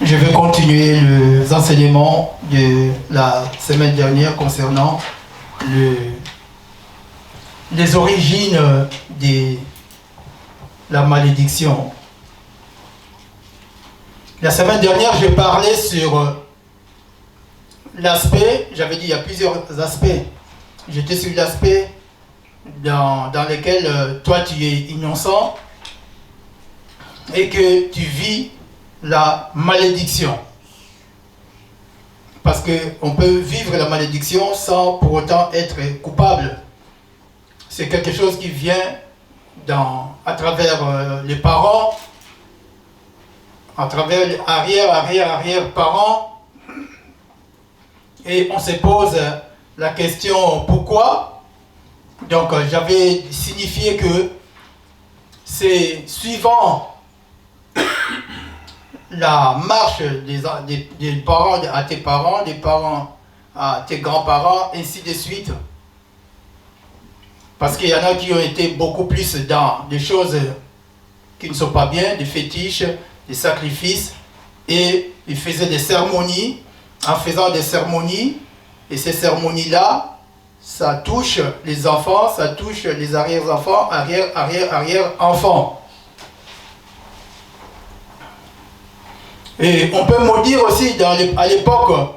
Je vais continuer les enseignements de la semaine dernière concernant les origines de la malédiction. La semaine dernière, je parlais sur l'aspect, j'avais dit il y a plusieurs aspects. J'étais sur l'aspect dans lequel toi tu es innocent et que tu vis la malédiction. Parce qu'on peut vivre la malédiction sans pour autant être coupable. C'est quelque chose qui vient à travers les parents, à travers les arrière-parents. Et on se pose la question pourquoi. Donc j'avais signifié que c'est suivant la marche des parents à tes parents, des parents à tes grands-parents, ainsi de suite. Parce qu'il y en a qui ont été beaucoup plus dans des choses qui ne sont pas bien, des fétiches, des sacrifices, et ils faisaient des cérémonies. En faisant des cérémonies, et ces cérémonies-là, ça touche les enfants, ça touche les arrière-enfants, arrière-enfants. Et on peut maudire aussi à l'époque,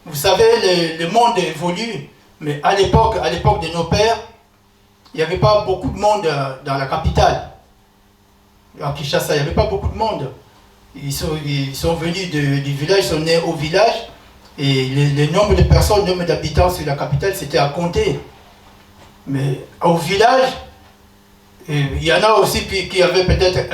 vous savez, le monde évolue, mais à l'époque de nos pères, il n'y avait pas beaucoup de monde dans la capitale. En Kinshasa, il n'y avait pas beaucoup de monde. Ils sont venus du village, ils sont nés au village, et le nombre de personnes, le nombre d'habitants sur la capitale, c'était à compter. Mais au village, il y en a aussi qui avaient peut-être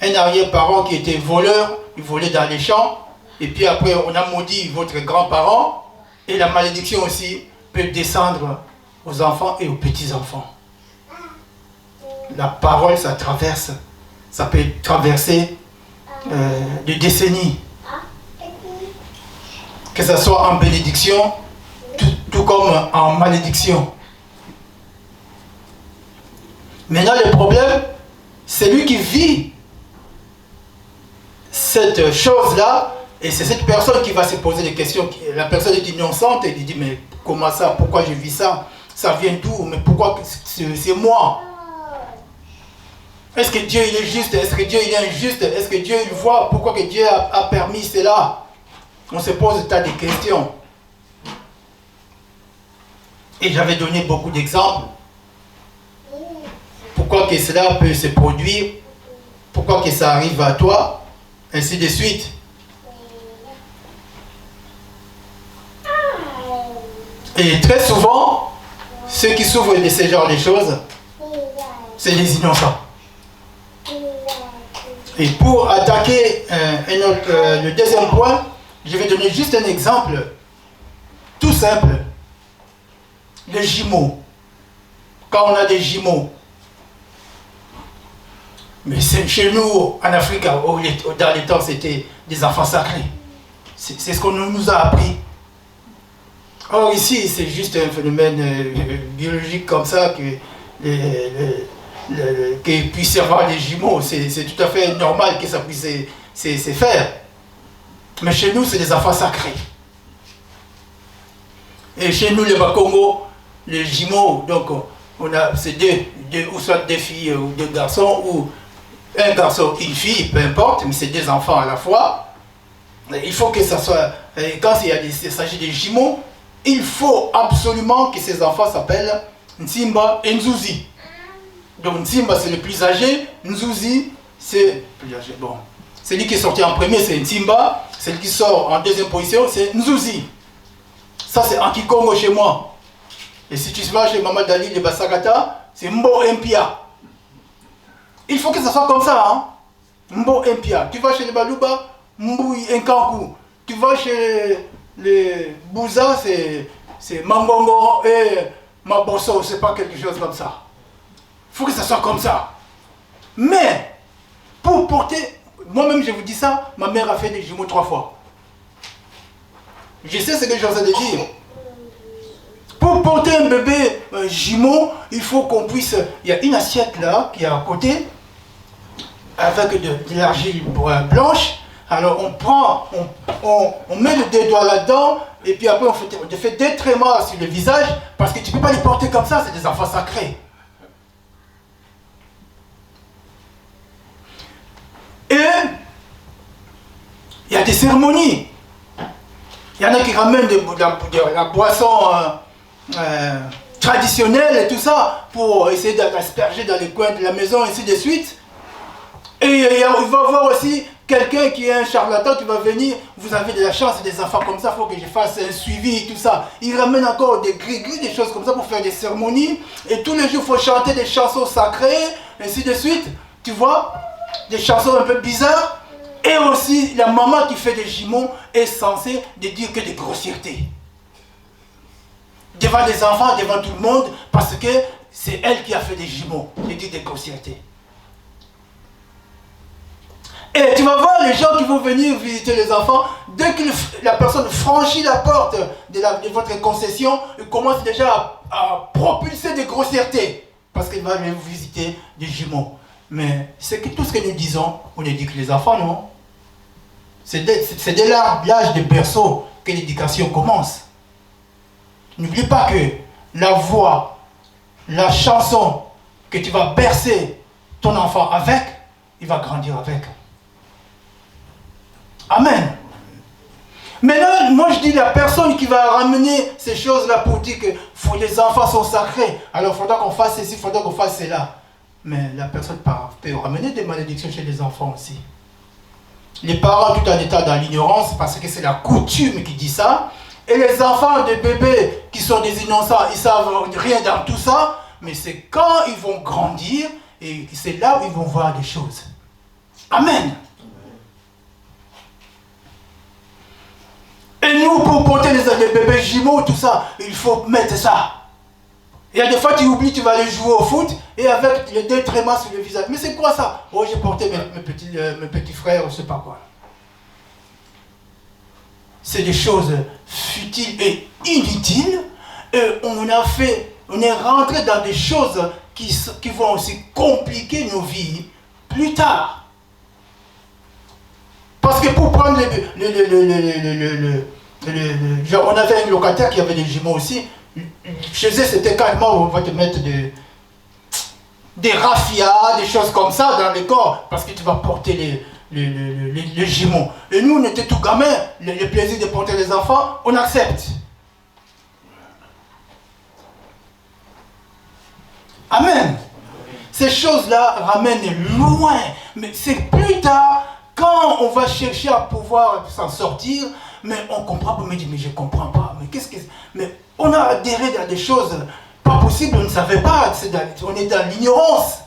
un arrière-parent qui était voleur, il volait dans les champs, et puis après on a maudit votre grand-parent, et la malédiction aussi peut descendre aux enfants et aux petits-enfants. La parole, ça traverse, ça peut traverser des décennies. Que ce soit en bénédiction, tout comme en malédiction. Maintenant, le problème, c'est lui qui vit cette chose-là, et c'est cette personne qui va se poser des questions. La personne est innocente et il dit, mais comment ça, pourquoi je vis ça? Ça vient d'où? Mais pourquoi c'est moi? Est-ce que Dieu il est juste? Est-ce que Dieu il est injuste? Est-ce que Dieu il voit? Pourquoi que Dieu a permis cela? On se pose un tas de questions. Et j'avais donné beaucoup d'exemples. Pourquoi que cela peut se produire? Pourquoi que ça arrive à toi? Ainsi de suite. Et très souvent, ceux qui souffrent de ce genre de choses, c'est les innocents. Et pour attaquer le deuxième point, je vais donner juste un exemple tout simple. Les jumeaux. Quand on a des jumeaux, mais chez nous, en Afrique, dans les temps, c'était des enfants sacrés. C'est ce qu'on nous a appris. Or ici, c'est juste un phénomène biologique comme ça qu'ils puissent avoir des jumeaux. C'est tout à fait normal que ça puisse se faire. Mais chez nous, c'est des enfants sacrés. Et chez nous, les Bakongo, les jumeaux, donc c'est deux, ou soit deux filles ou deux garçons, ou un garçon, une fille, peu importe, mais c'est deux enfants à la fois. Il faut que ça soit, quand il s'agit de jumeaux, il faut absolument que ces enfants s'appellent Nsimba et Nzuzi. Donc Nsimba c'est le plus âgé, Nzuzi c'est plus âgé. Bon, celui qui est sorti en premier c'est Nsimba, celui qui sort en deuxième position c'est Nzuzi. Ça c'est en Kikongo chez moi. Et si tu vas chez Maman Dali de Basagata, c'est Mbo Mpia. Il faut que ça soit comme ça, hein. Mbo Mpia. Tu vas chez les Baluba, Mboui Nkankou. Tu vas chez les Bouza, c'est Mangongo et Mabosso, c'est pas quelque chose comme ça. Il faut que ça soit comme ça. Mais, pour porter, moi-même je vous dis ça, ma mère a fait des jumeaux 3 fois. Je sais ce que j'ose de dire. Pour porter un bébé jumeau, il faut qu'on puisse... Il y a une assiette là, qui est à côté, avec de l'argile blanche. Alors on prend, on met les doigts là-dedans, et puis après on te fait des trémas sur le visage, parce que tu ne peux pas les porter comme ça, c'est des enfants sacrés. Et il y a des cérémonies. Il y en a qui ramènent de la boisson traditionnelle et tout ça, pour essayer d'asperger dans les coins de la maison, et ainsi de suite. Et il va y avoir aussi quelqu'un qui est un charlatan qui va venir. Vous avez de la chance, des enfants comme ça, il faut que je fasse un suivi et tout ça. Il ramène encore des gris-gris, des choses comme ça pour faire des cérémonies. Et tous les jours, il faut chanter des chansons sacrées, ainsi de suite. Tu vois, des chansons un peu bizarres. Et aussi, la maman qui fait des jumeaux est censée de dire que des grossièretés. Devant les enfants, devant tout le monde, parce que c'est elle qui a fait des jumeaux, de dire des grossièretés. Et tu vas voir les gens qui vont venir visiter les enfants, dès que la personne franchit la porte de votre concession, il commence déjà à propulser des grossièretés, parce qu'il va venir vous visiter des jumeaux. Mais c'est que tout ce que nous disons, on éduque les enfants, non? C'est dès l'âge de berceau que l'éducation commence. N'oublie pas que la voix, la chanson que tu vas bercer ton enfant avec, il va grandir avec. Amen. Maintenant, moi je dis la personne qui va ramener ces choses-là pour dire que les enfants sont sacrés, alors il faudra qu'on fasse ceci, il faudra qu'on fasse cela. Mais la personne peut ramener des malédictions chez les enfants aussi. Les parents tout en état dans l'ignorance, parce que c'est la coutume qui dit ça. Et les enfants des bébés qui sont des innocents, ils ne savent rien dans tout ça. Mais c'est quand ils vont grandir, et c'est là où ils vont voir des choses. Amen. Et nous, pour porter les bébés jumeaux, tout ça, il faut mettre ça. Il y a des fois, tu oublies, tu vas aller jouer au foot, et avec les deux trémas sur le visage. Mais c'est quoi ça? Oh, j'ai porté mes petits frères, je ne sais pas quoi. C'est des choses futiles et inutiles. Et on est rentré dans des choses qui vont aussi compliquer nos vies plus tard. Parce que pour prendre on avait un locataire qui avait des jumeaux aussi. Chez eux, c'était carrément, on va te mettre des raffias, des choses comme ça dans le corps, parce que tu vas porter les jumeaux. Et nous, on était tout gamins, le plaisir de porter les enfants, on accepte. Amen. Ces choses-là ramènent loin, mais c'est plus tard, quand on va chercher à pouvoir s'en sortir, mais on ne comprend pas, mais je ne comprends pas, mais qu'est-ce que c'est? Mais on a adhéré dans des choses pas possibles, on ne savait pas, on est dans l'ignorance.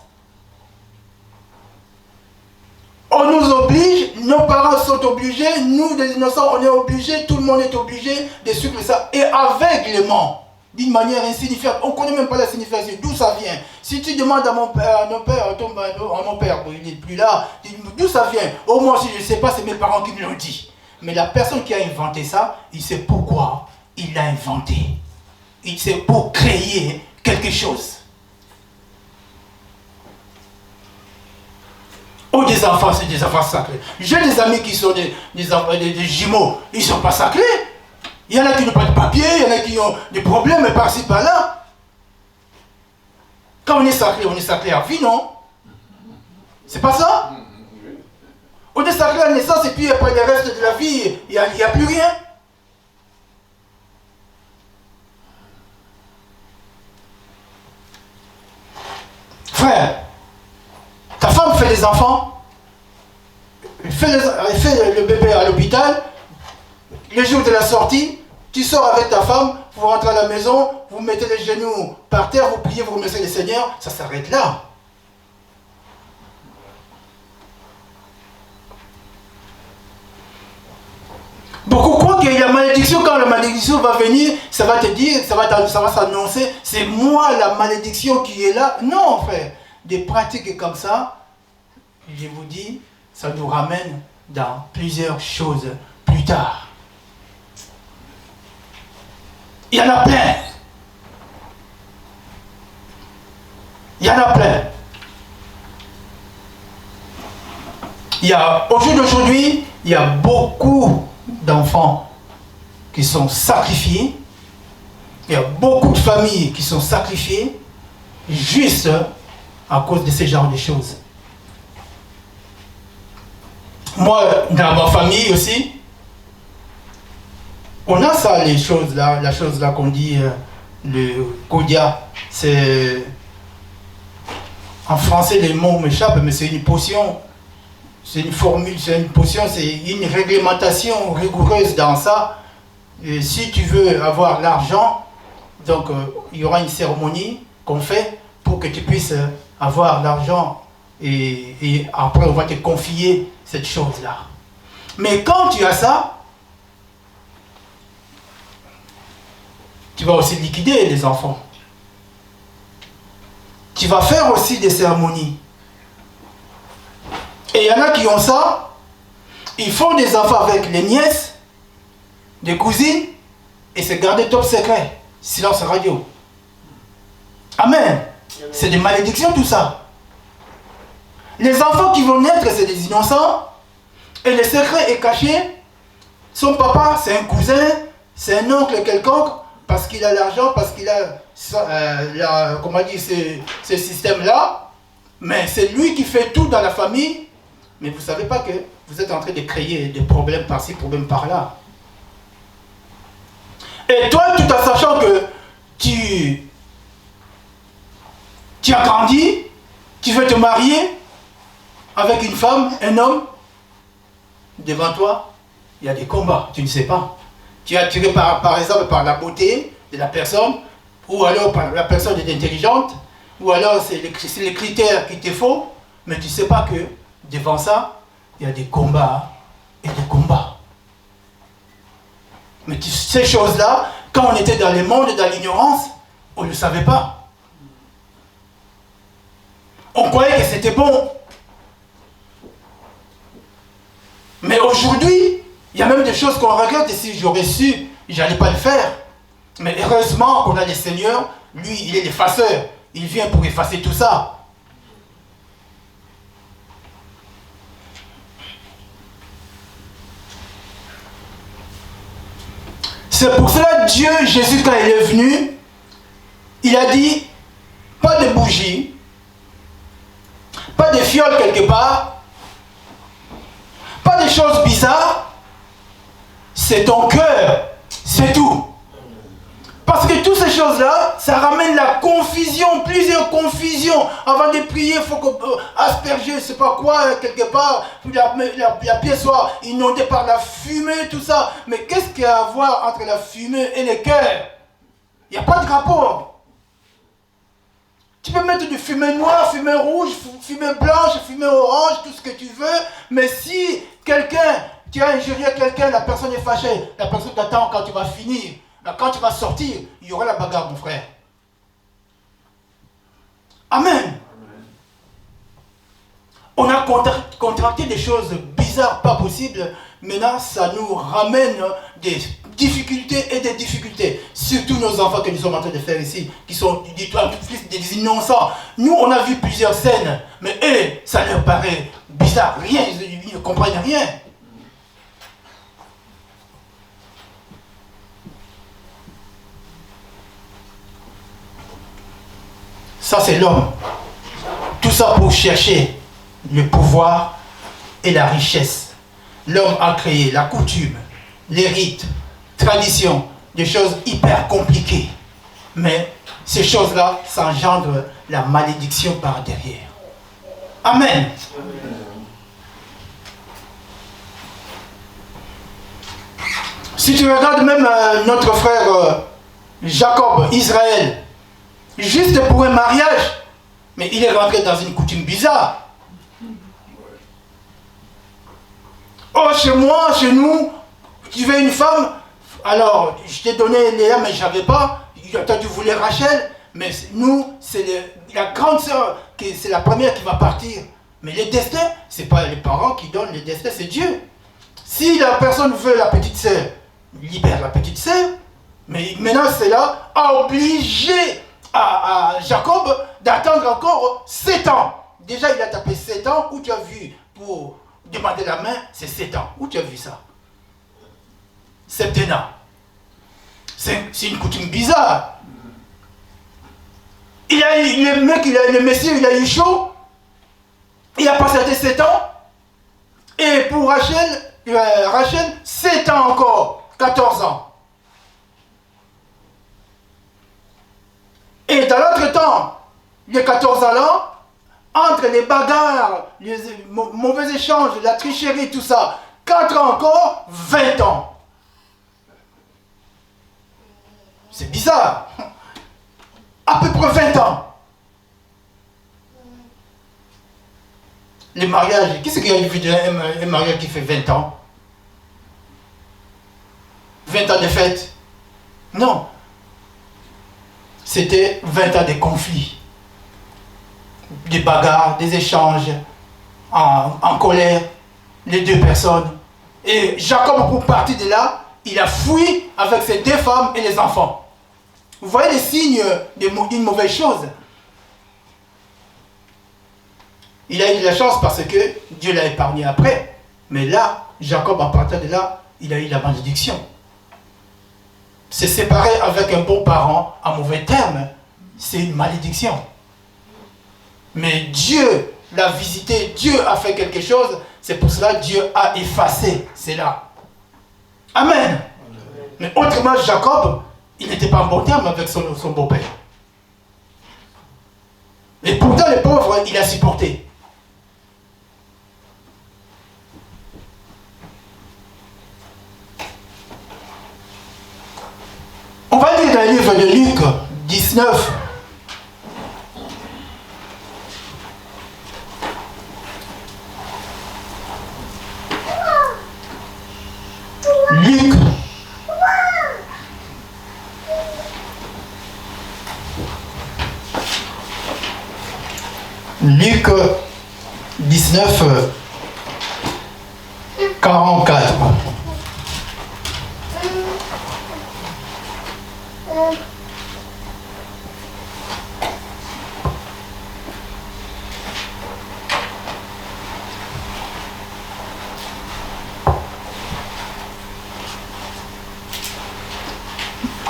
On nous oblige, nos parents sont obligés, nous les innocents, on est obligés, tout le monde est obligé de suivre ça, et aveuglément, d'une manière insignifiante. On ne connaît même pas la signification, d'où ça vient. Si tu demandes à mon père, il n'est plus là, d'où ça vient? Au moins, si je ne sais pas, c'est mes parents qui me l'ont dit. Mais la personne qui a inventé ça, il sait pourquoi il l'a inventé. Il sait pour créer quelque chose. Oh, des enfants, c'est des enfants sacrés. J'ai des amis qui sont des jumeaux, ils ne sont pas sacrés. Il y en a qui n'ont pas de papier, il y en a qui ont des problèmes par-ci, par-là. Quand on est sacré à vie, non? C'est pas ça? On est sacré à la naissance et puis après le reste de la vie, il n'y a plus rien. Frère, ta femme fait des enfants, elle fait le bébé à l'hôpital, le jour de la sortie, tu sors avec ta femme, vous rentrez à la maison, vous mettez les genoux par terre, vous priez, vous remerciez le Seigneur, ça s'arrête là. Beaucoup croient qu'il y a la malédiction, quand la malédiction va venir, ça va te dire, ça va s'annoncer, c'est moi la malédiction qui est là. Non, frère, des pratiques comme ça, je vous dis, ça nous ramène dans plusieurs choses plus tard. Il y en a plein. Il y en a plein. Au jour d'aujourd'hui, il y a beaucoup d'enfants qui sont sacrifiés. Il y a beaucoup de familles qui sont sacrifiées juste à cause de ce genre de choses. Moi, dans ma famille aussi, on a ça, les choses là, la chose là qu'on dit, le kodia. C'est en français les mots m'échappent, mais c'est une potion, c'est une formule, c'est une potion, c'est une réglementation rigoureuse dans ça. Et si tu veux avoir l'argent, donc il y aura une cérémonie qu'on fait pour que tu puisses avoir l'argent et après on va te confier cette chose-là. Mais quand tu as ça, tu vas aussi liquider les enfants. Tu vas faire aussi des cérémonies. Et il y en a qui ont ça, ils font des enfants avec les nièces, des cousines, et c'est gardé top secret. Silence radio. Amen. C'est des malédictions tout ça. Les enfants qui vont naître, c'est des innocents, et le secret est caché. Son papa, c'est un cousin, c'est un oncle quelconque, parce qu'il a l'argent, parce qu'il a, comment dire, ce système-là. Mais c'est lui qui fait tout dans la famille. Mais vous ne savez pas que vous êtes en train de créer des problèmes par-ci, problèmes par-là. Et toi, tout en sachant que tu as grandi, tu veux te marier avec une femme, un homme, devant toi, il y a des combats, tu ne sais pas. Tu es attiré par exemple par la beauté de la personne, ou alors par la personne est intelligente, ou alors c'est les critères qu'il te faut, mais tu ne sais pas que devant ça, il y a des combats et des combats. Mais ces choses-là, quand on était dans le monde, dans l'ignorance, on ne le savait pas. On croyait que c'était bon. Mais aujourd'hui, il y a même des choses qu'on regrette, et si j'aurais su, j'allais pas le faire. Mais heureusement qu'on a le Seigneur, lui, il est l'effaceur. Il vient pour effacer tout ça. C'est pour cela que Dieu, Jésus, quand il est venu, il a dit, pas de bougie, pas de fiole quelque part, pas de choses bizarres, c'est ton cœur, c'est tout. Parce que toutes ces choses-là, ça ramène la confusion, plusieurs confusions. Avant de prier, il faut asperger, je ne sais pas quoi, quelque part, la pièce soit inondée par la fumée, tout ça. Mais qu'est-ce qu'il y a à voir entre la fumée et le cœur? Il n'y a pas de rapport. Tu peux mettre du fumée noire, fumée rouge, fumée blanche, fumée orange, tout ce que tu veux, mais si quelqu'un, tu as injurié quelqu'un, la personne est fâchée, la personne t'attend quand tu vas finir. Quand tu vas sortir, il y aura la bagarre, mon frère. Amen. On a contracté des choses bizarres, pas possibles. Maintenant, ça nous ramène des difficultés et des difficultés. Surtout nos enfants que nous sommes en train de faire ici, qui sont des innocents. Nous, on a vu plusieurs scènes, mais eux, ça leur paraît bizarre. Rien, ils ne comprennent rien. Ça, c'est l'homme. Tout ça pour chercher le pouvoir et la richesse. L'homme a créé la coutume, les rites, traditions, des choses hyper compliquées. Mais ces choses-là, ça engendre la malédiction par derrière. Amen. Si tu regardes même notre frère Jacob, Israël, juste pour un mariage, mais il est rentré dans une coutume bizarre. Oh, chez moi, chez nous, tu veux une femme, alors je t'ai donné Léa, mais je n'avais pas. Toi, tu voulais Rachel, mais nous, c'est la grande sœur, c'est la première qui va partir. Mais le destin, ce n'est pas les parents qui donnent le destin, c'est Dieu. Si la personne veut la petite sœur, libère la petite sœur, mais maintenant c'est là, à obliger à Jacob d'attendre encore 7 ans. Déjà, il a tapé 7 ans, où tu as vu pour demander la main, c'est 7 ans. Où tu as vu ça? Septennat. C'est une coutume bizarre. Le monsieur, il a eu chaud. Il a passé 7 ans. Et pour Rachel, 7 ans encore. 14 ans. Et dans l'autre temps, les 14 ans là, entre les bagarres, les mauvais échanges, la tricherie, tout ça, 4 ans encore, 20 ans. C'est bizarre. À peu près 20 ans. Les mariages, qu'est-ce qu'il y a vu d'un mariage qui fait 20 ans? 20 ans de fête? Non. C'était 20 ans de conflits, des bagarres, des échanges, en colère, les deux personnes. Et Jacob, pour partir de là, il a fui avec ses 2 femmes et les enfants. Vous voyez les signes d'une mauvaise chose. Il a eu de la chance parce que Dieu l'a épargné après. Mais là, Jacob, à partir de là, il a eu la malédiction. Se séparer avec un bon parent à mauvais terme, c'est une malédiction. Mais Dieu l'a visité, Dieu a fait quelque chose, c'est pour cela que Dieu a effacé cela. Amen. Mais autrement, Jacob, il n'était pas en bon terme avec son beau-père. Et pourtant, le pauvre, il a supporté. On va lire dans le livre de Luc 19. Luc 19, 44.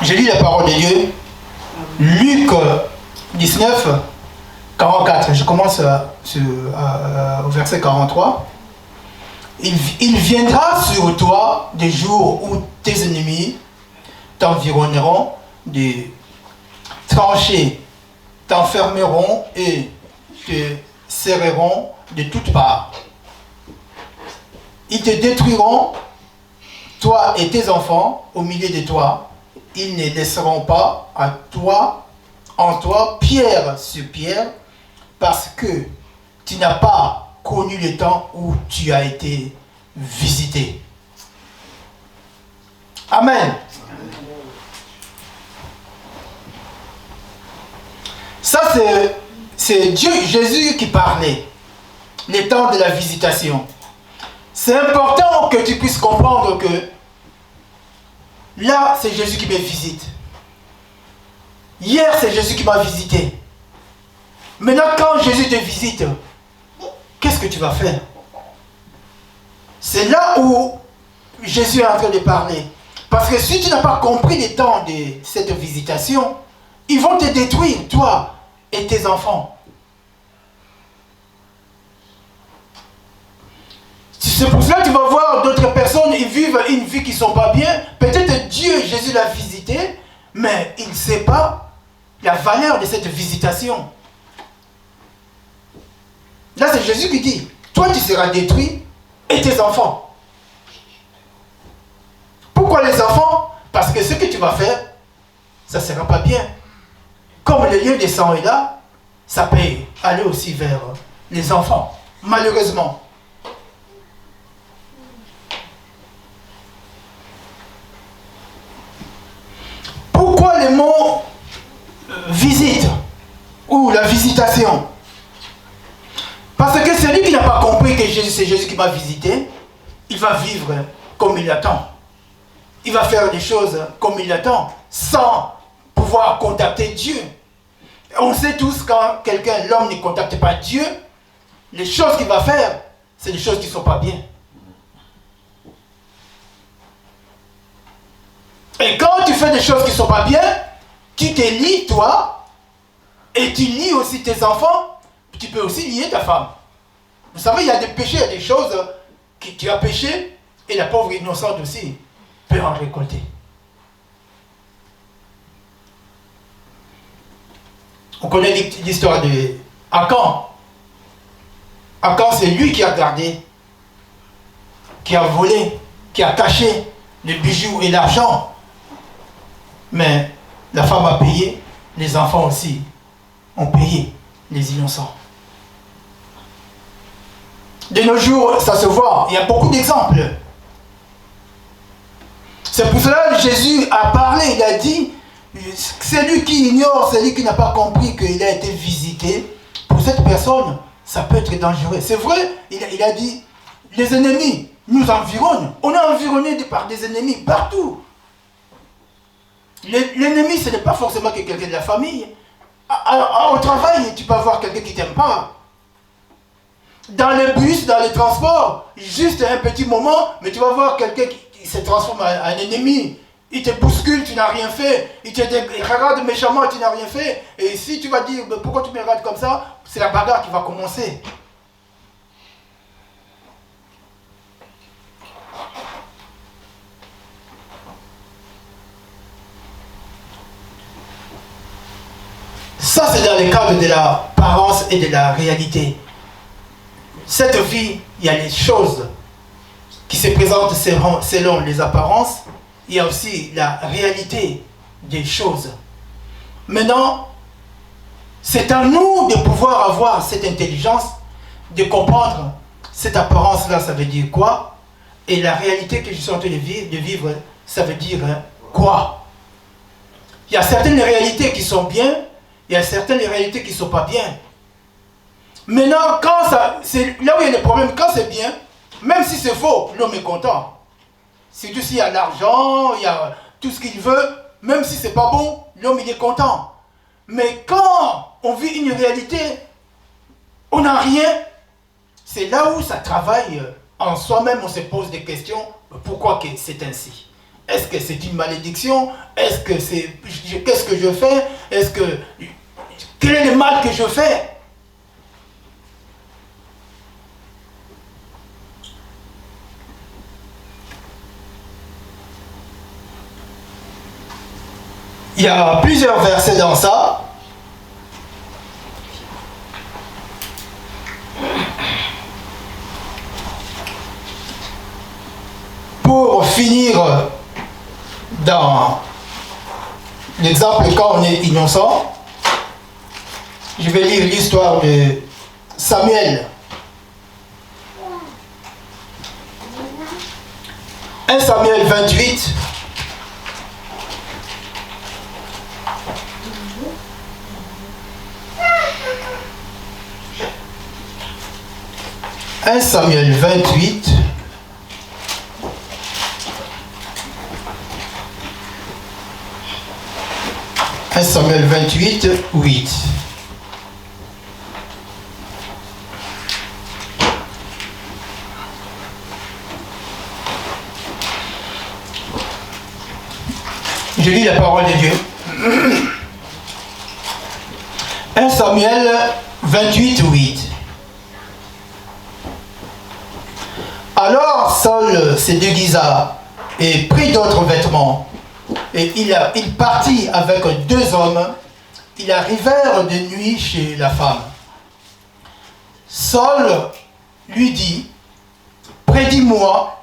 Je lis la parole de Dieu. Luc 19, 44. Je commence au verset 43. Il viendra sur toi des jours où tes ennemis t'environneront de tranchées, t'enfermeront et te serreront de toutes parts. Ils te détruiront, toi et tes enfants, au milieu de toi. Ils ne laisseront pas en toi pierre sur pierre, parce que tu n'as pas connu le temps où tu as été visité. Amen. Ça, c'est Dieu, Jésus qui parlait, les temps de la visitation. C'est important que tu puisses comprendre que là, c'est Jésus qui me visite. Hier, c'est Jésus qui m'a visité. Maintenant, quand Jésus te visite, qu'est-ce que tu vas faire? C'est là où Jésus est en train de parler. Parce que si tu n'as pas compris les temps de cette visitation, ils vont te détruire, toi et tes enfants. C'est pour cela que tu vas voir d'autres personnes, ils vivent une vie qui ne sont pas bien. Peut-être Dieu, Jésus l'a visité, mais il ne sait pas la valeur de cette visitation. Là, c'est Jésus qui dit, toi tu seras détruit et tes enfants. Pourquoi les enfants? Parce que ce que tu vas faire, ça ne sera pas bien. Comme le lieu de sang est là, ça peut aller aussi vers les enfants, malheureusement. Pourquoi le mot visite ou la visitation? Parce que celui qui n'a pas compris que c'est Jésus qui m'a visité, il va vivre comme il l'attend. Il va faire des choses comme il l'attend, sans pouvoir contacter Dieu. On sait tous quand l'homme ne contacte pas Dieu, les choses qu'il va faire, c'est des choses qui ne sont pas bien. Et quand tu fais des choses qui ne sont pas bien, tu te lies, toi, et tu lies aussi tes enfants, tu peux aussi lier ta femme. Vous savez, il y a des péchés, il y a des choses que tu as péché, et la pauvre innocente aussi peut en récolter. On connaît l'histoire de Akan. Akan, c'est lui qui a gardé, qui a volé, qui a caché les bijoux et l'argent. Mais la femme a payé, les enfants aussi ont payé, les innocents. De nos jours, ça se voit, il y a beaucoup d'exemples. C'est pour cela que Jésus a parlé, il a dit, celui qui ignore, celui qui n'a pas compris qu'il a été visité, pour cette personne, ça peut être dangereux. C'est vrai, il a dit, les ennemis nous environnent. On est environné par des ennemis partout. L'ennemi, ce n'est pas forcément quelqu'un de la famille. Au travail, tu peux avoir quelqu'un qui ne t'aime pas. Dans le bus, dans les transports, juste un petit moment, mais tu vas voir quelqu'un qui se transforme en un ennemi. Il te bouscule, tu n'as rien fait. Il te regarde méchamment, tu n'as rien fait. Et si tu vas dire, pourquoi tu me regardes comme ça, c'est la bagarre qui va commencer. Ça, c'est dans le cadre de l'apparence et de la réalité. Cette vie, il y a les choses qui se présentent selon les apparences. Il y a aussi la réalité des choses. Maintenant, c'est à nous de pouvoir avoir cette intelligence, de comprendre cette apparence-là, ça veut dire quoi, et la réalité que je suis en train de vivre, ça veut dire quoi. Il y a certaines réalités qui sont bien, il y a certaines réalités qui ne sont pas bien. Maintenant, c'est là où il y a des problèmes, quand c'est bien, même si c'est faux, l'homme est content. Surtout s'il y a l'argent, il y a tout ce qu'il veut, même si c'est pas bon, l'homme il est content. Mais quand on vit une réalité, on n'a rien, c'est là où ça travaille en soi-même, on se pose des questions, pourquoi c'est ainsi? Est-ce que c'est une malédiction? Est-ce que c'est... Qu'est-ce que je fais? Quel est le mal que je fais? Il y a plusieurs versets dans ça. Pour finir dans l'exemple quand on est innocent, je vais lire l'histoire de Samuel. 1 Samuel 28. « 1 Samuel 28, « 1 Samuel 28, 8. Je lis la parole de Dieu. 1 Samuel 28, 8. Alors Saul se déguisa et prit d'autres vêtements. Et il partit avec 2 hommes. Ils arrivèrent de nuit chez la femme. Saul lui dit, « Prédis-moi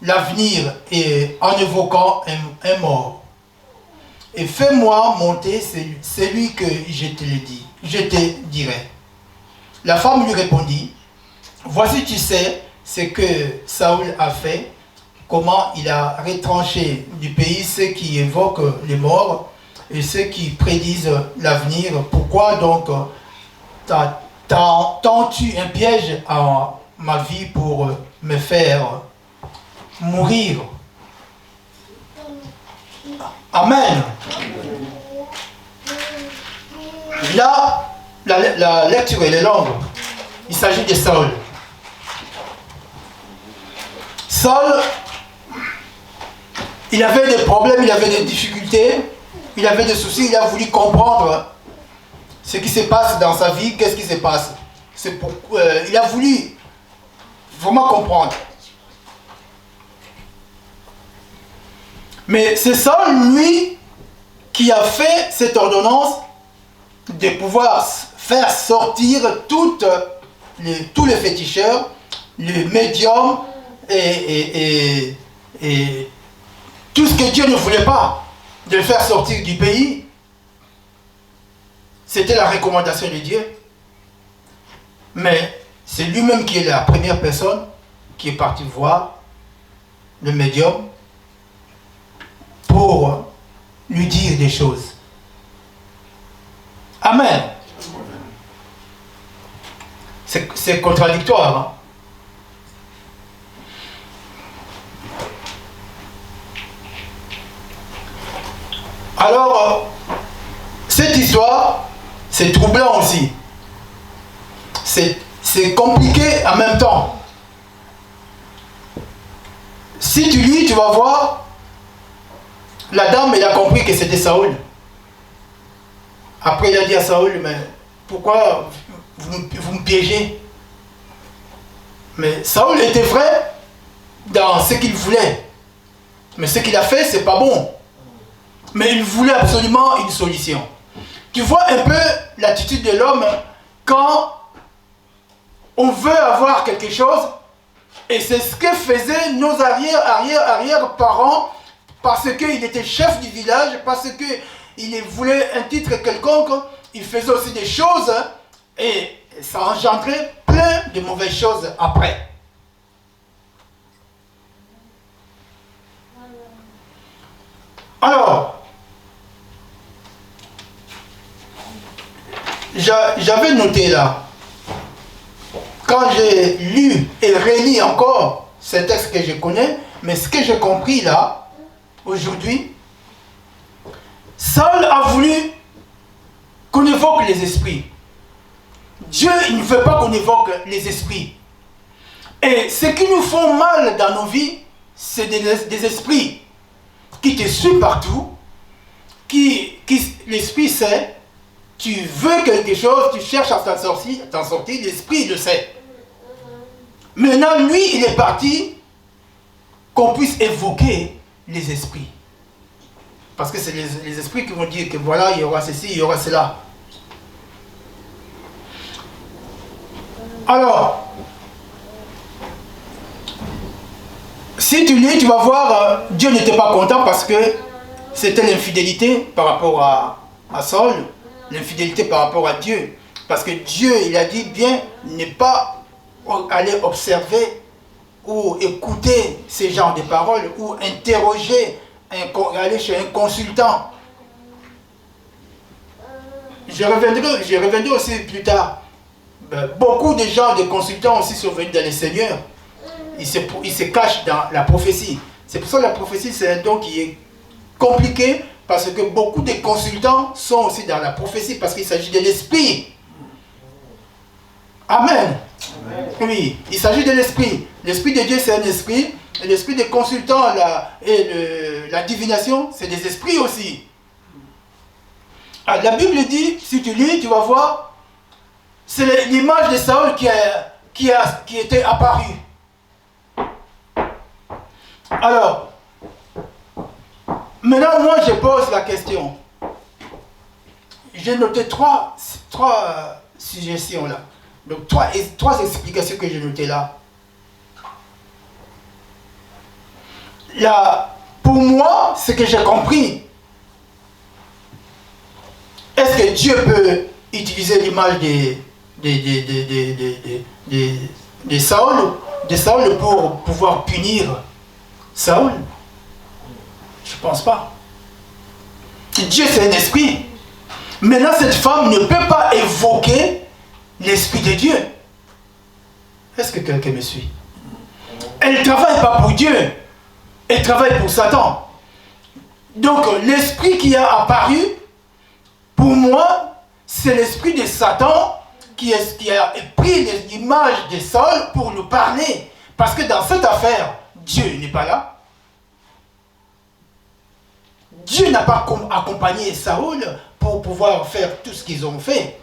l'avenir et en évoquant un mort. Et fais-moi monter celui que je te dirai. » La femme lui répondit, « Voici, tu sais ce que Saül a fait, comment il a retranché du pays ceux qui évoquent les morts et ceux qui prédisent l'avenir. Pourquoi donc tends-tu un piège à ma vie pour me faire mourir? » Amen. Là, la lecture elle est longue. Il s'agit de Saül. Saul, il avait des problèmes, il avait des difficultés, il avait des soucis, il a voulu comprendre ce qui se passe dans sa vie, qu'est-ce qui se passe. Il a voulu vraiment comprendre. Mais c'est Saul, lui, qui a fait cette ordonnance de pouvoir faire sortir tous les féticheurs, les médiums et tout ce que Dieu ne voulait pas, de le faire sortir du pays. C'était la recommandation de Dieu. Mais c'est lui-même qui est la première personne qui est parti voir le médium pour lui dire des choses. Amen. C'est contradictoire. Hein? Alors, cette histoire, c'est troublant aussi. C'est compliqué en même temps. Si tu lis, tu vas voir, la dame, elle a compris que c'était Saül. Après, il a dit à Saül, mais pourquoi vous me piégez? Mais Saül était vrai dans ce qu'il voulait. Mais ce qu'il a fait, c'est pas bon. Mais il voulait absolument une solution. Tu vois un peu l'attitude de l'homme quand on veut avoir quelque chose, et c'est ce que faisaient nos arrière-parents, parce qu'il était chef du village, parce qu'il voulait un titre quelconque, il faisait aussi des choses, et ça engendrait plein de mauvaises choses après. Alors, j'avais noté là, quand j'ai lu et relis encore ce texte que je connais, mais ce que j'ai compris là, aujourd'hui, Saul a voulu qu'on évoque les esprits. Dieu, il ne veut pas qu'on évoque les esprits. Et ce qui nous font mal dans nos vies, c'est des esprits qui te suivent partout, l'esprit sait, tu veux quelque chose, tu cherches à t'en sortir, l'esprit le sait. Maintenant, lui, il est parti qu'on puisse évoquer les esprits. Parce que c'est les esprits qui vont dire que voilà, il y aura ceci, il y aura cela. Alors, si tu lis, tu vas voir, Dieu n'était pas content parce que c'était l'infidélité par rapport à Saul, l'infidélité par rapport à Dieu. Parce que Dieu, il a dit bien, ne pas aller observer ou écouter ces genres de paroles ou interroger, aller chez un consultant. Je reviendrai aussi plus tard. Beaucoup de gens, de consultants aussi sont venus dans le Seigneur. Ils se cachent dans la prophétie. C'est pour ça que la prophétie, c'est un don qui est compliqué, parce que beaucoup de consultants sont aussi dans la prophétie, parce qu'il s'agit de l'esprit. Amen. Amen. Oui, il s'agit de l'esprit. L'esprit de Dieu, c'est un esprit. Et l'esprit des consultants et la divination, c'est des esprits aussi. Alors, la Bible dit, si tu lis, tu vas voir, c'est l'image de Saül qui était apparue. Alors, maintenant, moi, je pose la question. J'ai noté trois suggestions là. Donc, trois explications que j'ai notées là. Pour moi, ce que j'ai compris, est-ce que Dieu peut utiliser l'image de Saül pour pouvoir punir Saül? Je ne pense pas. Dieu, c'est un esprit. Maintenant, cette femme ne peut pas évoquer l'esprit de Dieu. Est-ce que quelqu'un me suit? Elle ne travaille pas pour Dieu. Elle travaille pour Satan. Donc, l'esprit qui a apparu, pour moi, c'est l'esprit de Satan qui a pris l'image de Saül pour nous parler. Parce que dans cette affaire, Dieu n'est pas là. Dieu n'a pas accompagné Saül pour pouvoir faire tout ce qu'ils ont fait.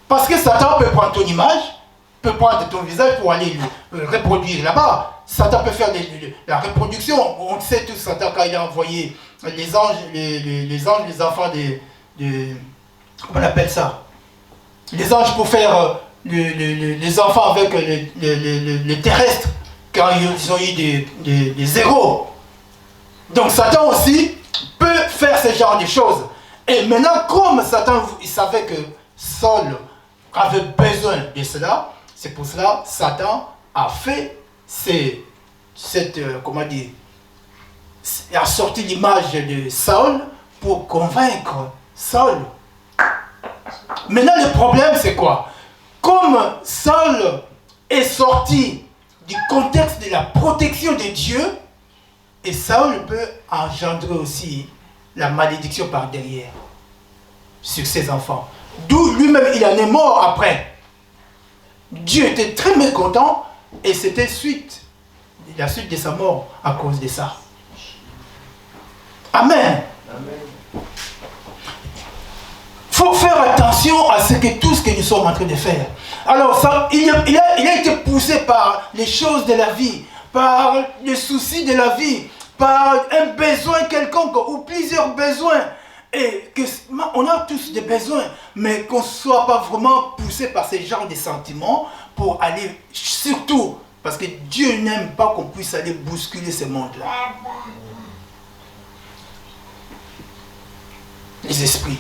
Parce que Satan peut prendre ton image, peut prendre ton visage pour aller le reproduire là-bas. Satan peut faire la reproduction. On sait tous, Satan, quand il a envoyé les anges, les enfants comment on appelle ça? Les anges pour faire les enfants avec les terrestres, quand ils ont eu des héros. Donc Satan aussi peut faire ce genre de choses. Et maintenant, comme Satan, il savait que Saul avait besoin de cela, c'est pour cela que Satan a fait a sorti l'image de Saul pour convaincre Saul. Maintenant, le problème, c'est quoi? Comme Saul est sorti du contexte de la protection de Dieu, et Saul peut engendrer aussi la malédiction par derrière sur ses enfants. D'où lui-même, il en est mort après. Dieu était très mécontent et c'était la suite de sa mort à cause de ça. Amen. Il faut faire attention à tout ce que nous sommes en train de faire. Alors, ça, il a été poussé par les choses de la vie, par les soucis de la vie, par un besoin quelconque ou plusieurs besoins. Et on a tous des besoins, mais qu'on ne soit pas vraiment poussé par ces genres de sentiments pour aller, surtout, parce que Dieu n'aime pas qu'on puisse aller bousculer ce monde-là. Les esprits.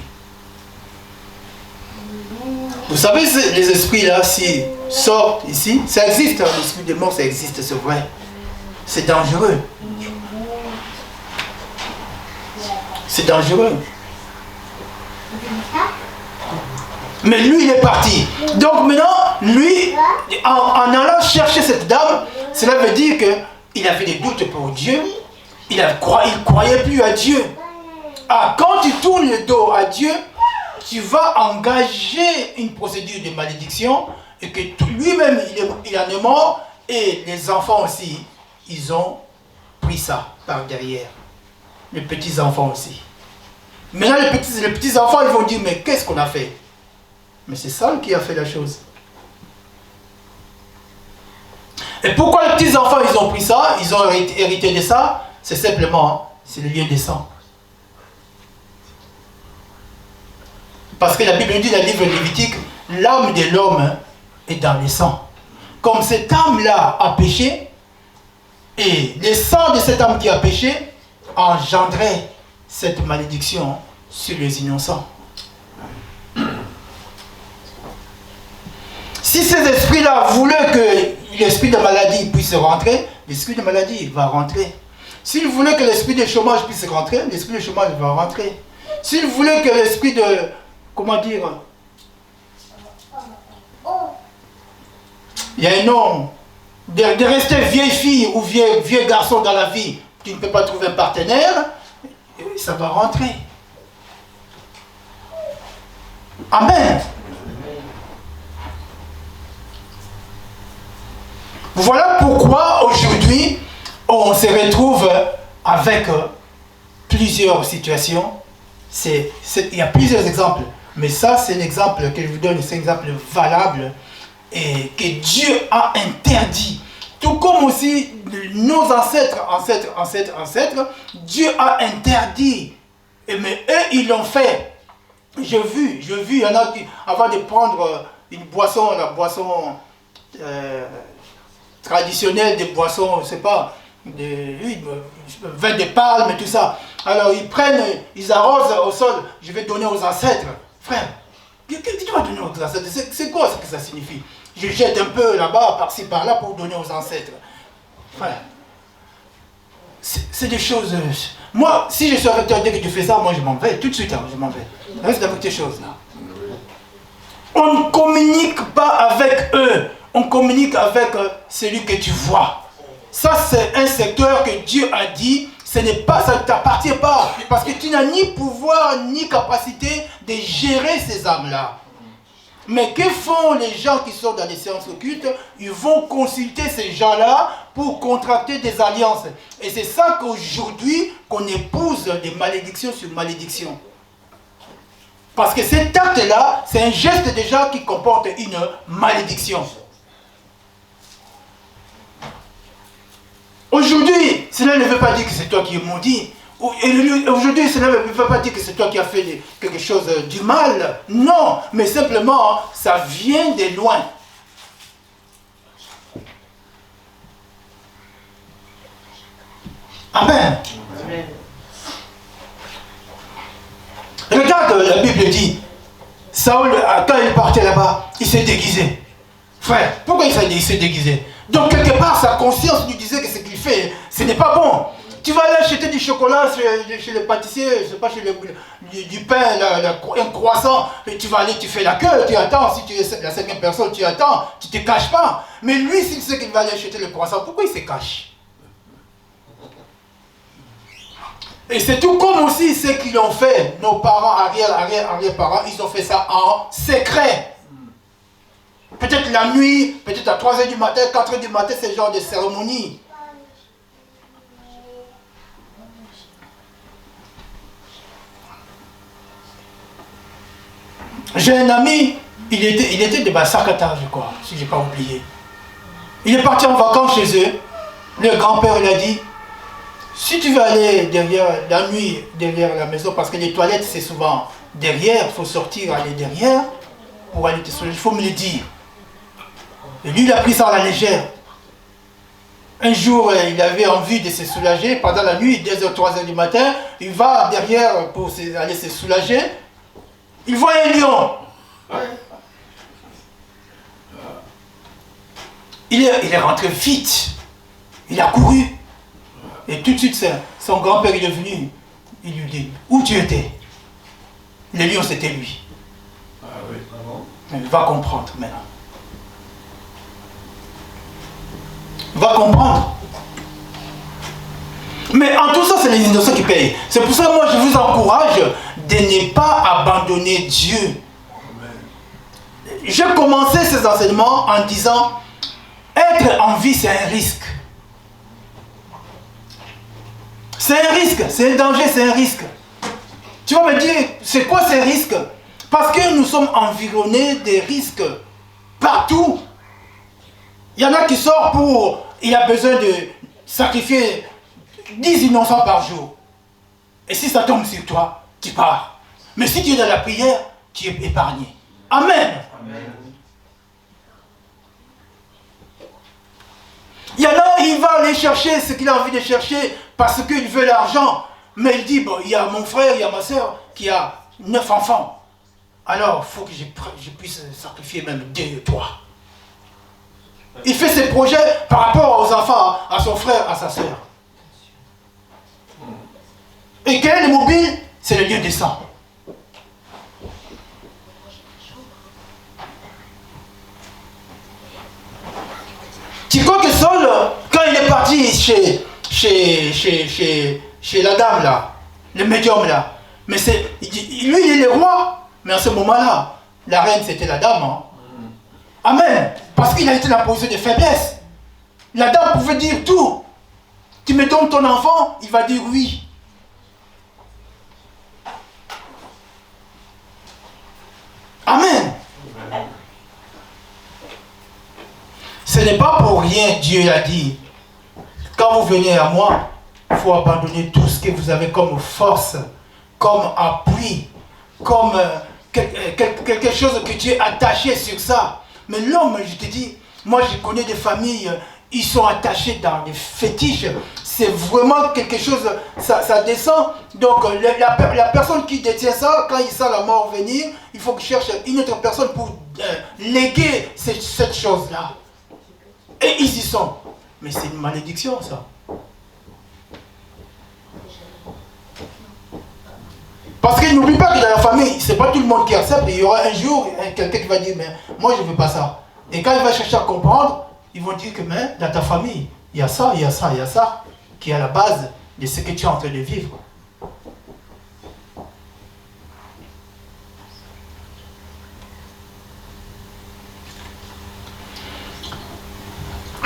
Vous savez, les esprits là, s'ils sortent ici, ça existe, hein, l'esprit de mort, ça existe, c'est vrai. C'est dangereux. C'est dangereux. Mais lui, il est parti. Donc maintenant, lui, en allant chercher cette dame, cela veut dire qu'il avait des doutes pour Dieu. Il ne croyait plus à Dieu. Ah, quand tu tournes le dos à Dieu, tu vas engager une procédure de malédiction et que lui-même, il en est mort et les enfants aussi, ils ont pris ça par derrière. Les petits-enfants aussi. Maintenant, les petits-enfants, ils vont dire, mais qu'est-ce qu'on a fait? Mais c'est Saul qui a fait la chose. Et pourquoi les petits-enfants, ils ont pris ça, ils ont hérité de ça? C'est simplement, c'est le lien des sangs. Parce que la Bible nous dit dans le livre Lévitique, l'âme de l'homme est dans le sang. Comme cette âme-là a péché, et le sang de cette âme qui a péché engendrait cette malédiction sur les innocents. Si ces esprits-là voulaient que l'esprit de maladie puisse rentrer, l'esprit de maladie va rentrer. S'ils voulaient que l'esprit de chômage puisse rentrer, l'esprit de chômage va rentrer. S'ils voulaient que l'esprit de... Comment dire? Il y a un nom. De rester vieille fille ou vieux garçon dans la vie, tu ne peux pas trouver un partenaire, ça va rentrer. Amen. Voilà pourquoi aujourd'hui, on se retrouve avec plusieurs situations. Il y a plusieurs exemples. Mais ça, c'est l'exemple que je vous donne, c'est un exemple valable et que Dieu a interdit. Tout comme aussi nos ancêtres, Dieu a interdit. Mais eux, ils l'ont fait. J'ai vu, il y en a qui, avant de prendre une boisson, la boisson traditionnelle, des boissons, je ne sais pas, vin de palme et tout ça. Alors ils prennent, ils arrosent au sol, je vais donner aux ancêtres. Frère, qu'est-ce que tu vas donner aux ancêtres? C'est quoi ce que ça signifie? Je jette un peu là-bas, par-ci, par-là pour donner aux ancêtres. Frère, c'est des choses... Moi, si je suis avec toi, dès que tu fais ça, moi je m'en vais, tout de suite, hein, je m'en vais. Reste avec tes choses là. On ne communique pas avec eux, on communique avec celui que tu vois. Ça, c'est un secteur que Dieu a dit, ça ne t'appartient pas, parce que tu n'as ni pouvoir, ni capacité de gérer ces âmes-là. Mais que font les gens qui sont dans les séances occultes? Ils vont consulter ces gens-là pour contracter des alliances. Et c'est ça qu'aujourd'hui, qu'on épouse des malédictions sur malédictions. Parce que cet acte-là, c'est un geste déjà qui comporte une malédiction. Aujourd'hui, cela ne veut pas dire que c'est toi qui es maudit. Aujourd'hui, cela ne veut pas dire que c'est toi qui as fait quelque chose du mal. Non, mais simplement, ça vient de loin. Amen. Amen. Regarde, la Bible dit, Saül, quand il partait là-bas, il s'est déguisé. Frère, pourquoi il s'est déguisé? Donc quelque part, sa conscience lui disait que ce qu'il fait, ce n'est pas bon. Tu vas aller acheter du chocolat chez le pâtissier, je ne sais pas, chez du pain, un croissant, et tu vas aller, tu fais la queue, tu attends, si tu es la cinquième personne, tu attends, tu ne te caches pas. Mais lui, s'il sait qu'il va aller acheter le croissant, pourquoi il se cache? Et c'est tout comme aussi ceux qui l'ont fait, nos parents, arrière-parents, ils ont fait ça en secret. Peut-être la nuit, peut-être à 3 h du matin, 4 h du matin, c'est ce genre de cérémonie. J'ai un ami, il était de Bassakata, je crois, si je n'ai pas oublié. Il est parti en vacances chez eux. Le grand-père lui a dit, si tu veux aller derrière la nuit, derrière la maison, parce que les toilettes c'est souvent derrière, il faut sortir, aller derrière, pour aller te soulager, il faut me le dire. Et lui, il a pris ça à la légère. Un jour, il avait envie de se soulager, pendant la nuit, 2 h, 3 h du matin, il va derrière pour aller se soulager, il voit un lion. Il est rentré vite, il a couru. Et tout de suite, son grand-père est venu, il lui dit, où tu étais? Le lion, c'était lui. Ah oui, vraiment. Il va comprendre maintenant. Il va comprendre. Mais en tout ça, c'est les innocents qui payent. C'est pour ça que moi, je vous encourage de ne pas abandonner Dieu. J'ai commencé ces enseignements en disant, être en vie, c'est un risque. C'est un risque, c'est un danger, c'est un risque. Tu vas me dire, c'est quoi ces risques? Parce que nous sommes environnés des risques partout. Il y en a qui sortent pour... Il a besoin de sacrifier 10 innocents par jour. Et si ça tombe sur toi, tu pars. Mais si tu es dans la prière, tu es épargné. Amen. Amen. Il y en a, il va aller chercher ce qu'il a envie de chercher parce qu'il veut l'argent. Mais il dit, bon, il y a mon frère, il y a ma soeur qui a 9 enfants. Alors, il faut que je puisse sacrifier même 2 ou 3. Il fait ses projets par rapport aux enfants, à son frère, à sa soeur. Et quel est le mobile? C'est le lieu des sangs. Tu crois que Saul, quand il est parti chez la dame là, le médium là, mais lui il est le roi, mais en ce moment-là, la reine c'était la dame. Hein? Amen. Parce qu'il a été dans la position de faiblesse. La dame pouvait dire tout. Tu me donnes ton enfant, il va dire oui. Amen. Ce n'est pas pour rien, Dieu l'a dit. Quand vous venez à moi, il faut abandonner tout ce que vous avez comme force, comme appui, comme quelque chose que tu es attaché sur ça. Mais l'homme, je te dis, moi je connais des familles, ils sont attachés dans des fétiches. C'est vraiment quelque chose, ça descend. Donc la personne qui détient ça, quand il sent la mort venir, il faut qu'il cherche une autre personne pour léguer cette chose-là. Et ils y sont. Mais c'est une malédiction, ça. Parce qu'il n'oublie pas que dans la famille, c'est pas tout le monde qui accepte. Il y aura un jour quelqu'un qui va dire, mais moi je ne veux pas ça. Et quand il va chercher à comprendre, ils vont dire que mais, dans ta famille, il y a ça, il y a ça, il y a ça, qui est à la base de ce que tu es en train de vivre.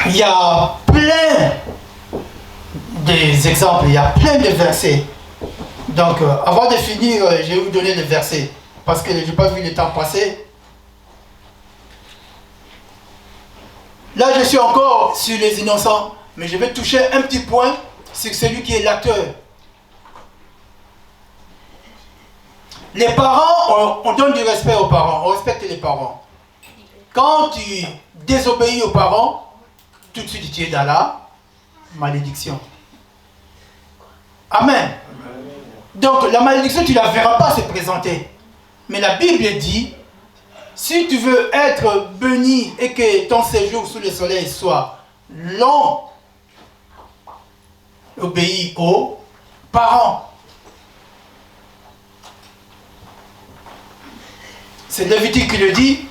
Il y a plein d'exemples, il y a plein de versets. Donc, avant de finir, je vais vous donner les versets, parce que je n'ai pas vu le temps passer. Là, je suis encore sur les innocents, mais je vais toucher un petit point sur celui qui est l'acteur. Les parents, on donne du respect aux parents, on respecte les parents. Quand tu désobéis aux parents, tout de suite tu es dans la malédiction. Amen. Donc la malédiction, tu ne la verras pas se présenter. Mais la Bible dit, si tu veux être béni et que ton séjour sous le soleil soit long, obéis aux parents. C'est Lévitique qui le dit.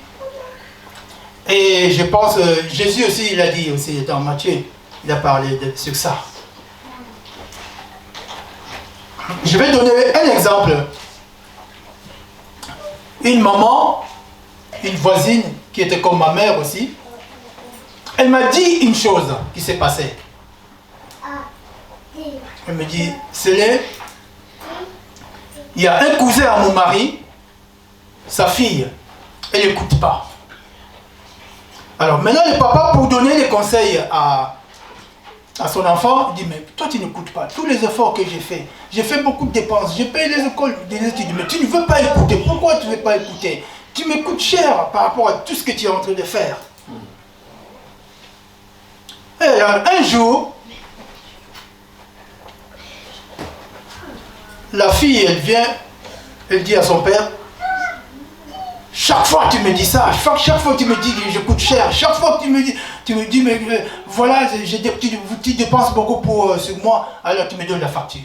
Et je pense, Jésus aussi, il a dit aussi dans Matthieu, il a parlé sur ça. Je vais donner un exemple. Une maman, une voisine qui était comme ma mère aussi, elle m'a dit une chose qui s'est passée. Elle me dit, Célé, il y a un cousin à mon mari, sa fille, elle n'écoute pas. Alors maintenant le papa, pour donner les conseils à son enfant, il dit, mais toi tu n'écoutes pas. Tous les efforts que j'ai fait beaucoup de dépenses, j'ai payé les écoles, des études, mais tu ne veux pas écouter. Pourquoi tu ne veux pas écouter? Tu me coûtes cher par rapport à tout ce que tu es en train de faire. Et un jour, la fille, elle vient, elle dit à son père, chaque fois tu me dis ça, chaque fois tu me dis que je coûte cher, chaque fois que tu me dis mais voilà, tu dépenses beaucoup sur moi, alors tu me donnes la facture.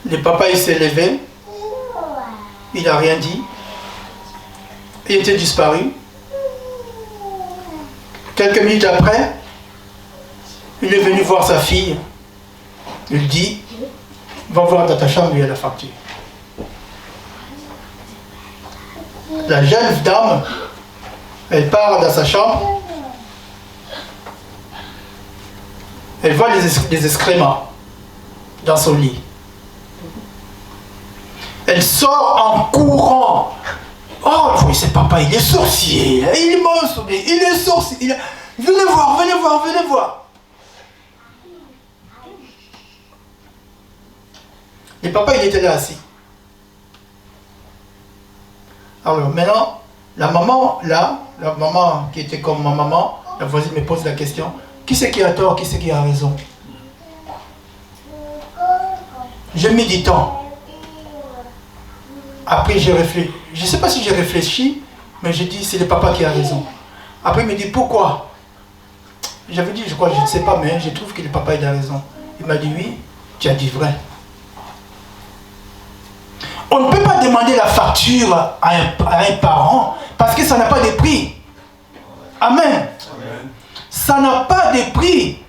Le papa il s'est levé, il n'a rien dit, il était disparu. Quelques minutes après, il est venu voir sa fille. Il dit, va voir dans ta chambre, il y a la facture. La jeune dame, elle part dans sa chambre, elle voit des excréments dans son lit. Elle sort en courant. Oh, oui, c'est papa, il est sorcier, il est monstre, il est sorcier. Venez voir, venez voir, venez voir. Le papa, il était là assis. Alors maintenant, la maman qui était comme ma maman, la voisine me pose la question, qui c'est qui a tort, qui c'est qui a raison? J'ai mis du temps. Après, j'ai réfléchi. Je ne sais pas si j'ai réfléchi, mais j'ai dit, c'est le papa qui a raison. Après, il me dit, pourquoi? J'avais dit, je crois, je ne sais pas, mais je trouve que le papa il a raison. Il m'a dit, oui, tu as dit vrai. On ne peut pas demander la facture à un parent parce que ça n'a pas de prix. Amen. Amen. Ça n'a pas de prix.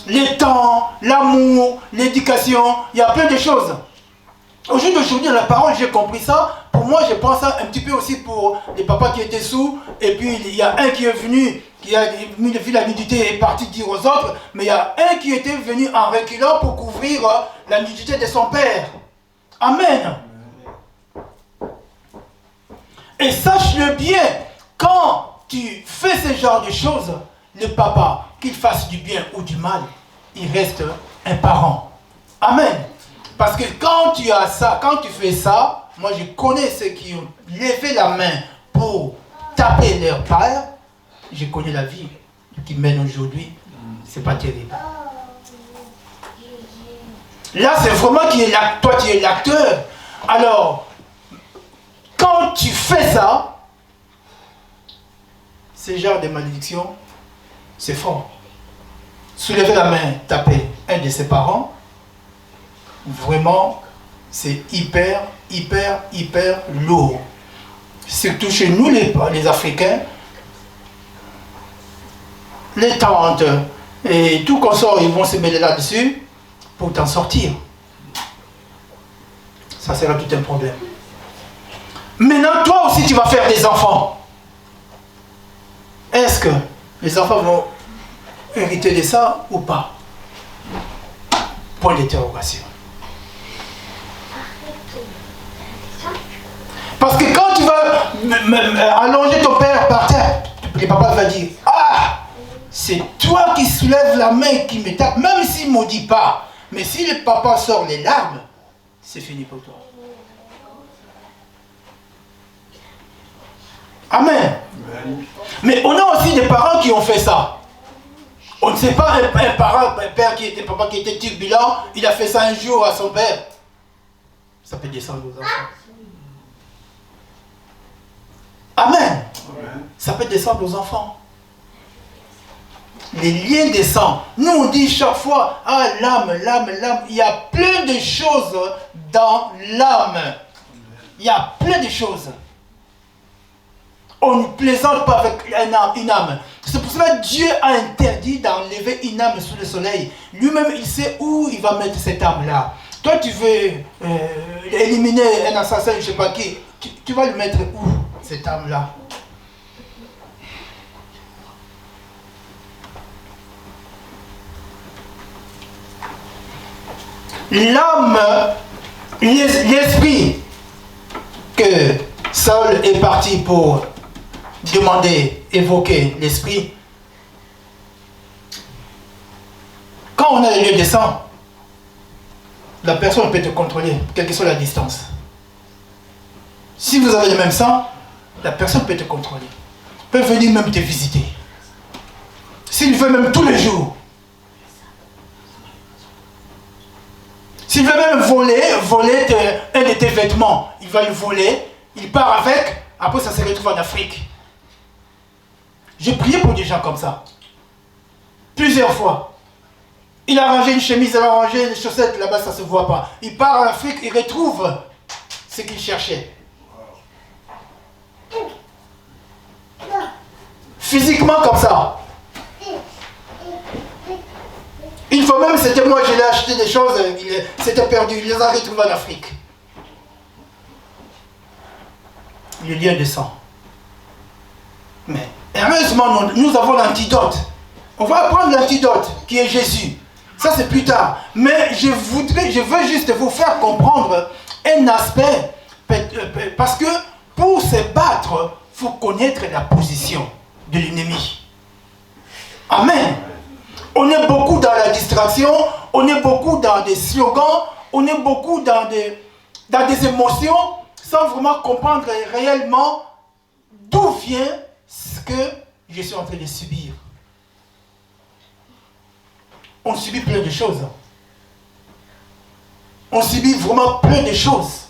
Le temps, l'amour, l'éducation, il y a plein de choses. Au jour d'aujourd'hui, la parole, j'ai compris ça. Pour moi, je pense ça un petit peu aussi pour les papas qui étaient sous. Et puis, il y a un qui est venu, qui a vu la nudité et est parti dire aux autres. Mais il y a un qui était venu en reculant pour couvrir la nudité de son père. Amen. Et sache-le bien, quand tu fais ce genre de choses, le papa, qu'il fasse du bien ou du mal, il reste un parent. Amen. Parce que quand tu as ça, quand tu fais ça, moi je connais ceux qui ont levé la main pour taper leur père, je connais la vie qu'ils mènent aujourd'hui, c'est pas terrible. Là c'est vraiment toi qui es l'acteur. Alors, quand tu fais ça, ce genre de malédiction, c'est fort. Soulever la main, taper un de ses parents, vraiment, c'est hyper lourd. Surtout chez nous, les Africains, les tantes et tout consort, ils vont se mêler là-dessus pour t'en sortir. ça sera tout un problème. Maintenant, toi aussi, tu vas faire des enfants. Est-ce que les enfants vont hériter de ça ou pas? Point d'interrogation. Parce que quand tu vas allonger ton père par terre, le papa va dire, ah, c'est toi qui soulèves la main qui me tape, même s'il ne maudit pas. Mais si le papa sort les larmes, c'est fini pour toi. Amen. Mais on a aussi des parents qui ont fait ça. On ne sait pas, un père qui était, papa qui était turbulent, il a fait ça un jour à son père. Ça peut descendre aux enfants. Amen. Ça peut descendre aux enfants. Les liens descendent. Nous on dit chaque fois, ah l'âme, l'âme, l'âme. Il y a plein de choses dans l'âme. Il y a plein de choses. On ne plaisante pas avec une âme. C'est pour cela que Dieu a interdit d'enlever une âme sous le soleil. Lui-même, il sait où il va mettre cette âme-là. Toi, tu veux éliminer un assassin, je ne sais pas qui. Tu vas le mettre où, cette âme-là? L'âme, l'esprit que Saul est parti pour demander, évoquer l'esprit. Quand on a les lieux de sang, la personne peut te contrôler, quelle que soit la distance. Si vous avez le même sang, la personne peut te contrôler. Peut venir même te visiter. S'il veut même tous les jours. S'il veut même voler un de tes vêtements, il va le voler, il part avec, après ça se retrouve en Afrique. J'ai prié pour des gens comme ça. Plusieurs fois. Il a rangé une chemise, il a rangé les chaussettes, là-bas ça ne se voit pas. Il part en Afrique, il retrouve ce qu'il cherchait. Physiquement comme ça. Une fois même, c'était moi, je l'ai acheté des choses, c'était perdu, il les a retrouvés en Afrique. Le lien de sang. Mais heureusement, nous avons l'antidote. On va apprendre l'antidote, qui est Jésus. Ça, c'est plus tard. Mais je veux juste vous faire comprendre un aspect. Parce que pour se battre, il faut connaître la position de l'ennemi. Amen. On est beaucoup dans la distraction, on est beaucoup dans des slogans, on est beaucoup dans des émotions, sans vraiment comprendre réellement d'où vient ce que je suis en train de subir. On subit plein de choses. On subit vraiment plein de choses.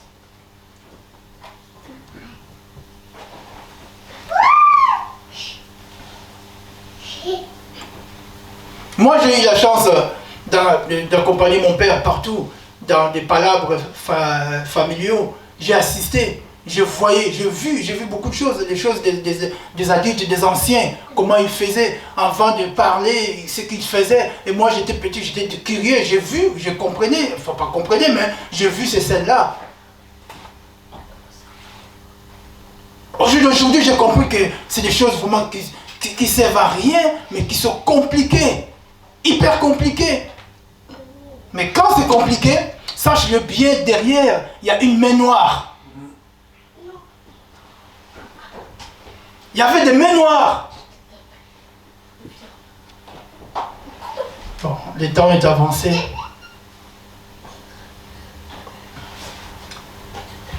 Moi, j'ai eu la chance d'accompagner mon père partout, dans des palabres familiaux. J'ai assisté, j'ai vu beaucoup de choses, des choses des adultes, des anciens, comment ils faisaient avant de parler, ce qu'ils faisaient. Et moi, j'étais petit, j'étais curieux, j'ai vu, je comprenais, enfin pas comprenais, mais j'ai vu ces scènes-là. Aujourd'hui, j'ai compris que c'est des choses vraiment qui servent à rien, mais qui sont compliquées. Hyper compliqué. Mais quand c'est compliqué, sache-le bien, derrière, il y a une main noire. Il y avait des mains noires. Bon, le temps est avancé.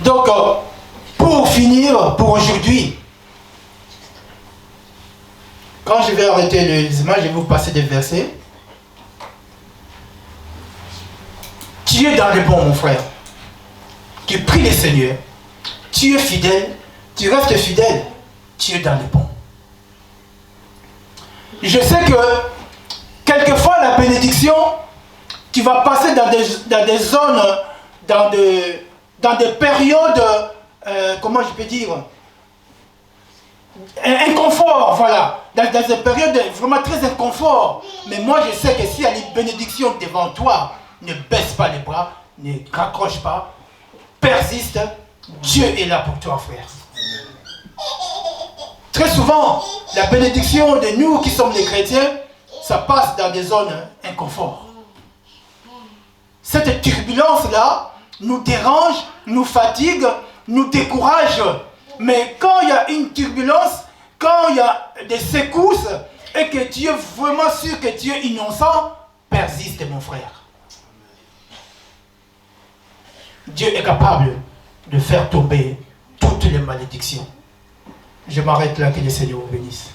Donc, pour finir, pour aujourd'hui, quand je vais arrêter les images, je vais vous passer des versets. Tu es dans le bon, mon frère. Tu pries le Seigneur. Tu es fidèle. Tu restes fidèle. Tu es dans le bon. Je sais que quelquefois la bénédiction, tu vas passer dans des zones, dans des périodes, comment je peux dire, inconfort, voilà. Dans des périodes vraiment très inconfort. Mais moi je sais que s'il y a une bénédiction devant toi, ne baisse pas les bras, ne raccroche pas. persiste, Dieu est là pour toi, frère. Très souvent, la bénédiction de nous qui sommes les chrétiens, ça passe dans des zones inconfort. Cette turbulence-là nous dérange, nous fatigue, nous décourage. Mais quand il y a une turbulence, quand il y a des secousses, et que tu es vraiment sûr que tu es innocent, persiste, mon frère. Dieu est capable de faire tomber toutes les malédictions. Je m'arrête là, que le Seigneur vous bénisse.